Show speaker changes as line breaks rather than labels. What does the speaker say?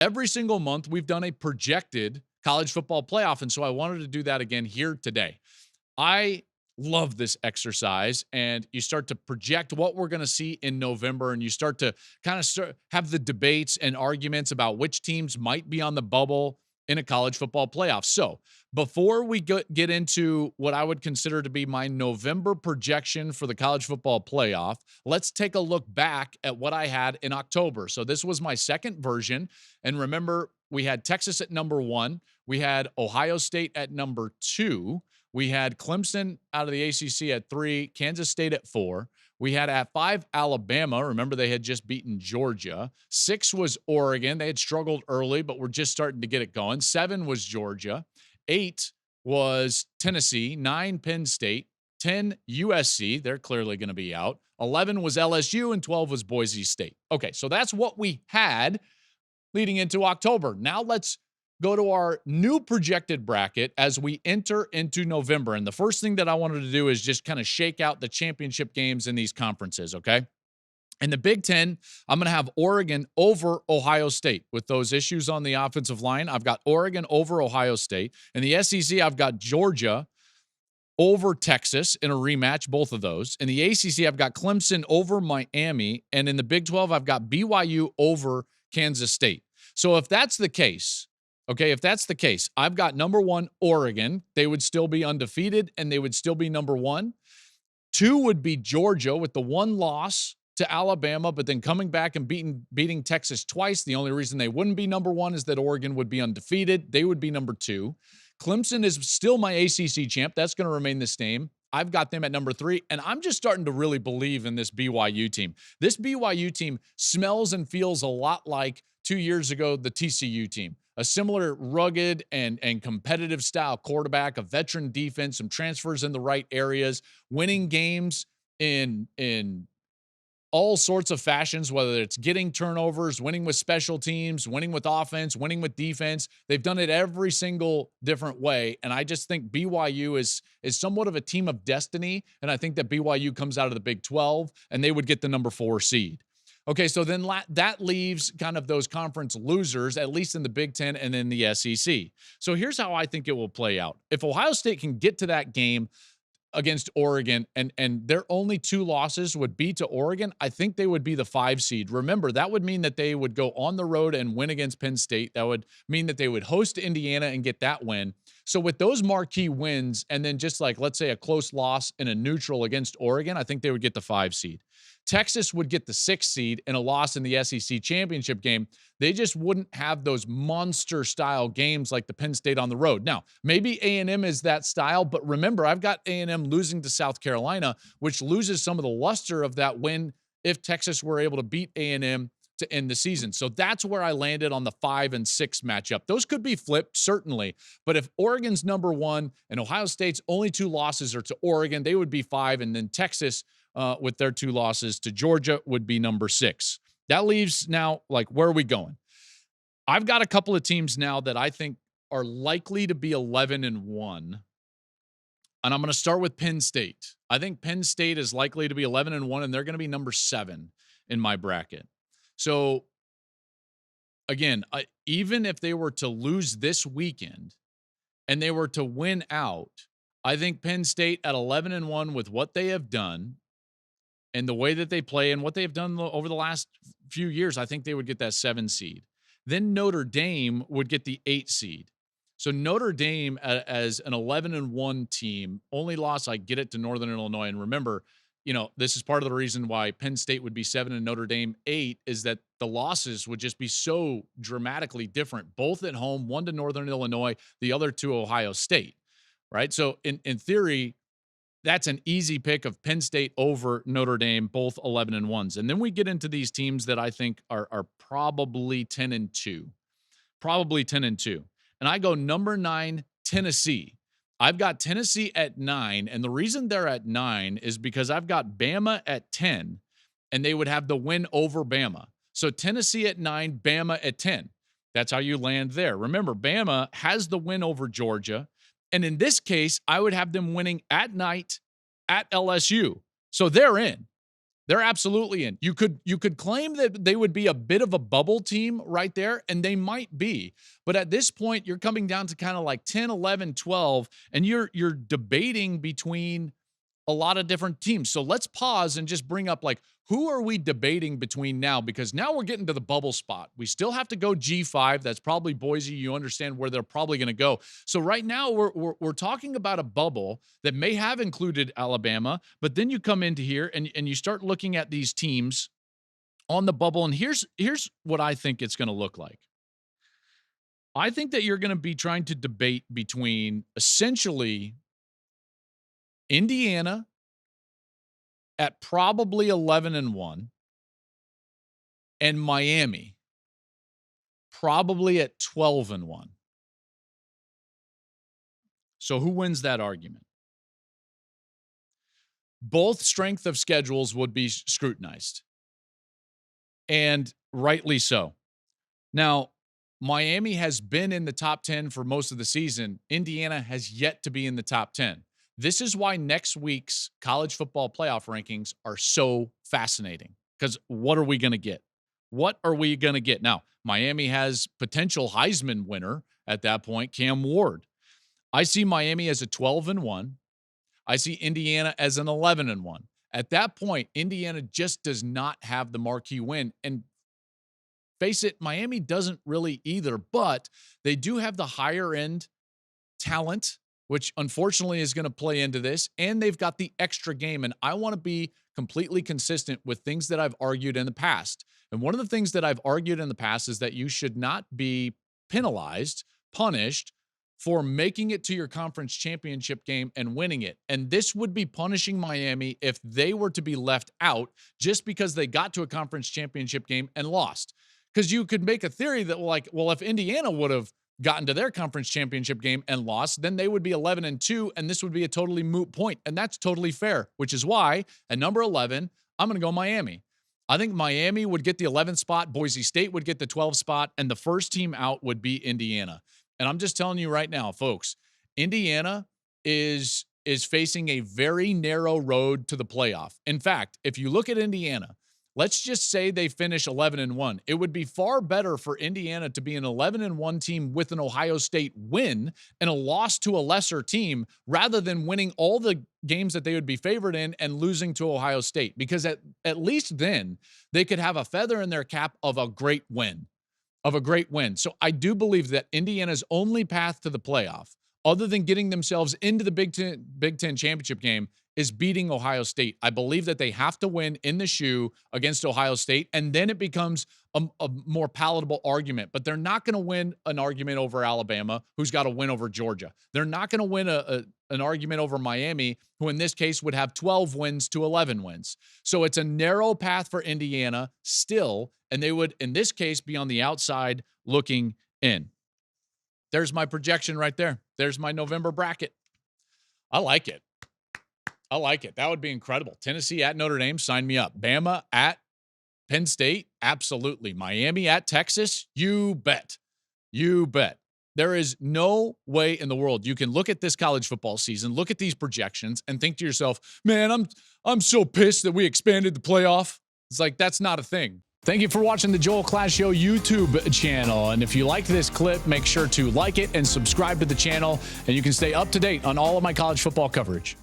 every single month we've done a projected college football playoff. And so I wanted to do that again here today. I love this exercise, and you start to project what we're going to see in November, and you start to kind of have the debates and arguments about which teams might be on the bubble in a college football playoff. So before we get into what I would consider to be my November projection for the college football playoff, let's take a look back at what I had in October. So this was my second version. And remember, we had Texas at number 1. We had Ohio State at number 2. We had Clemson out of the ACC at 3, Kansas State at 4. We had at 5 Alabama. Remember, they had just beaten Georgia. 6 was Oregon. They had struggled early, but were just starting to get it going. 7 was Georgia. 8 was Tennessee. 9 Penn State. 10 USC. They're clearly going to be out. 11 was LSU, and 12 was Boise State. Okay, so that's what we had leading into October. Now let's go to our new projected bracket as we enter into November. And the first thing that I wanted to do is just kind of shake out the championship games in these conferences, okay? In the Big Ten, I'm going to have Oregon over Ohio State. With those issues on the offensive line, I've got Oregon over Ohio State. In the SEC, I've got Georgia over Texas in a rematch, both of those. In the ACC, I've got Clemson over Miami. And in the Big 12, I've got BYU over Kansas State. So if that's the case, okay, if that's the case, I've got number 1, Oregon. They would still be undefeated, and they would still be number 1. 2 would be Georgia with the 1 loss to Alabama, but then coming back and beating Texas twice. The only reason they wouldn't be number 1 is that Oregon would be undefeated. They would be number 2. Clemson is still my ACC champ. That's going to remain the same. I've got them at number 3, and I'm just starting to really believe in this BYU team. This BYU team smells and feels a lot like 2 years ago, the TCU team. A similar rugged and competitive style quarterback, a veteran defense, some transfers in the right areas, winning games in all sorts of fashions, whether it's getting turnovers, winning with special teams, winning with offense, winning with defense. They've done it every single different way. And I just think BYU is somewhat of a team of destiny. And I think that BYU comes out of the Big 12 and they would get the number 4 seed. Okay, so then that leaves kind of those conference losers, at least in the Big Ten and in the SEC. So here's how I think it will play out. If Ohio State can get to that game against Oregon, and their only 2 losses would be to Oregon, I think they would be the 5 seed. Remember, that would mean that they would go on the road and win against Penn State. That would mean that they would host Indiana and get that win. So with those marquee wins, and then just like, let's say, a close loss in a neutral against Oregon, I think they would get the 5 seed. Texas would get the 6th seed in a loss in the SEC championship game. They just wouldn't have those monster-style games like the Penn State on the road. Now, maybe A&M is that style, but remember, I've got A&M losing to South Carolina, which loses some of the luster of that win if Texas were able to beat A&M to end the season. So that's where I landed on the 5 and 6 matchup. Those could be flipped, certainly. But if Oregon's number 1 and Ohio State's only 2 losses are to Oregon, they would be 5, and then Texas with their 2 losses to Georgia would be number 6. That leaves now, like, where are we going? I've got a couple of teams now that I think are likely to be 11-1. And I'm going to start with Penn State. I think Penn State is likely to be 11-1, and they're going to be number 7 in my bracket. So, again, even if they were to lose this weekend and they were to win out, I think Penn State at 11-1 with what they have done and the way that they play and what they've done over the last few years, I think they would get that 7 seed. Then Notre Dame would get the 8 seed. So Notre Dame as an 11-1 team, only loss, I get it, to Northern Illinois. And remember, this is part of the reason why Penn State would be 7 and Notre Dame 8 is that the losses would just be so dramatically different, both at home, one to Northern Illinois, the other to Ohio State, right? So in theory, that's an easy pick of Penn State over Notre Dame, both 11-1s. And then we get into these teams that I think are probably 10-2, probably 10-2. And I go number 9, Tennessee. I've got Tennessee at 9, and the reason they're at 9 is because I've got Bama at 10, and they would have the win over Bama. So Tennessee at 9, Bama at 10. That's how you land there. Remember, Bama has the win over Georgia, and in this case, I would have them winning at night at LSU. So they're in. They're absolutely in. You could claim that they would be a bit of a bubble team right there, and they might be. But at this point, you're coming down to kind of like 10, 11, 12, and you're debating between a lot of different teams. So let's pause and just bring up, like, who are we debating between now? Because now we're getting to the bubble spot. We still have to go G5. That's probably Boise. You understand where they're probably going to go. So right now we're talking about a bubble that may have included Alabama, but then you come into here and you start looking at these teams on the bubble. And here's what I think it's going to look like. I think that you're going to be trying to debate between essentially Indiana at probably 11-1 and Miami probably at 12-1. So who wins that argument? Both strength of schedules would be scrutinized, and rightly so. Now, Miami has been in the top 10 for most of the season. Indiana has yet to be in the top 10. This is why next week's college football playoff rankings are so fascinating, because what are we going to get? What are we going to get? Now, Miami has potential Heisman winner at that point, Cam Ward. I see Miami as a 12-1. I see Indiana as an 11-1. At that point, Indiana just does not have the marquee win. And face it, Miami doesn't really either, but they do have the higher end talent, which unfortunately is going to play into this, and they've got the extra game. And I want to be completely consistent with things that I've argued in the past. And one of the things that I've argued in the past is that you should not be penalized, punished for making it to your conference championship game and winning it. And this would be punishing Miami if they were to be left out just because they got to a conference championship game and lost. Because you could make a theory that, like, well, if Indiana would have gotten to their conference championship game and lost, then they would be 11-2, and this would be a totally moot point. And that's totally fair, which is why at number 11, I'm going to go Miami. I think Miami would get the 11th spot, Boise State would get the 12th spot, and the first team out would be Indiana. And I'm just telling you right now, folks, Indiana is facing a very narrow road to the playoff. In fact, if you look at Indiana, let's just say they finish 11-1. It would be far better for Indiana to be an 11-1 team with an Ohio State win and a loss to a lesser team rather than winning all the games that they would be favored in and losing to Ohio State, because at least then they could have a feather in their cap of a great win. So I do believe that Indiana's only path to the playoff, other than getting themselves into the Big Ten championship game, is beating Ohio State. I believe that they have to win in the shoe against Ohio State, and then it becomes a more palatable argument. But they're not going to win an argument over Alabama, who's got to win over Georgia. They're not going to win an argument over Miami, who in this case would have 12 wins to 11 wins. So it's a narrow path for Indiana still, and they would, in this case, be on the outside looking in. There's my projection right there. There's my November bracket. I like it. That would be incredible. Tennessee at Notre Dame, sign me up. Bama at Penn State, absolutely. Miami at Texas, you bet. There is no way in the world you can look at this college football season, look at these projections, and think to yourself, man, I'm so pissed that we expanded the playoff. It's like, that's not a thing. Thank you for watching the Joel Klatt Show YouTube channel. And if you liked this clip, make sure to like it and subscribe to the channel, and you can stay up to date on all of my college football coverage.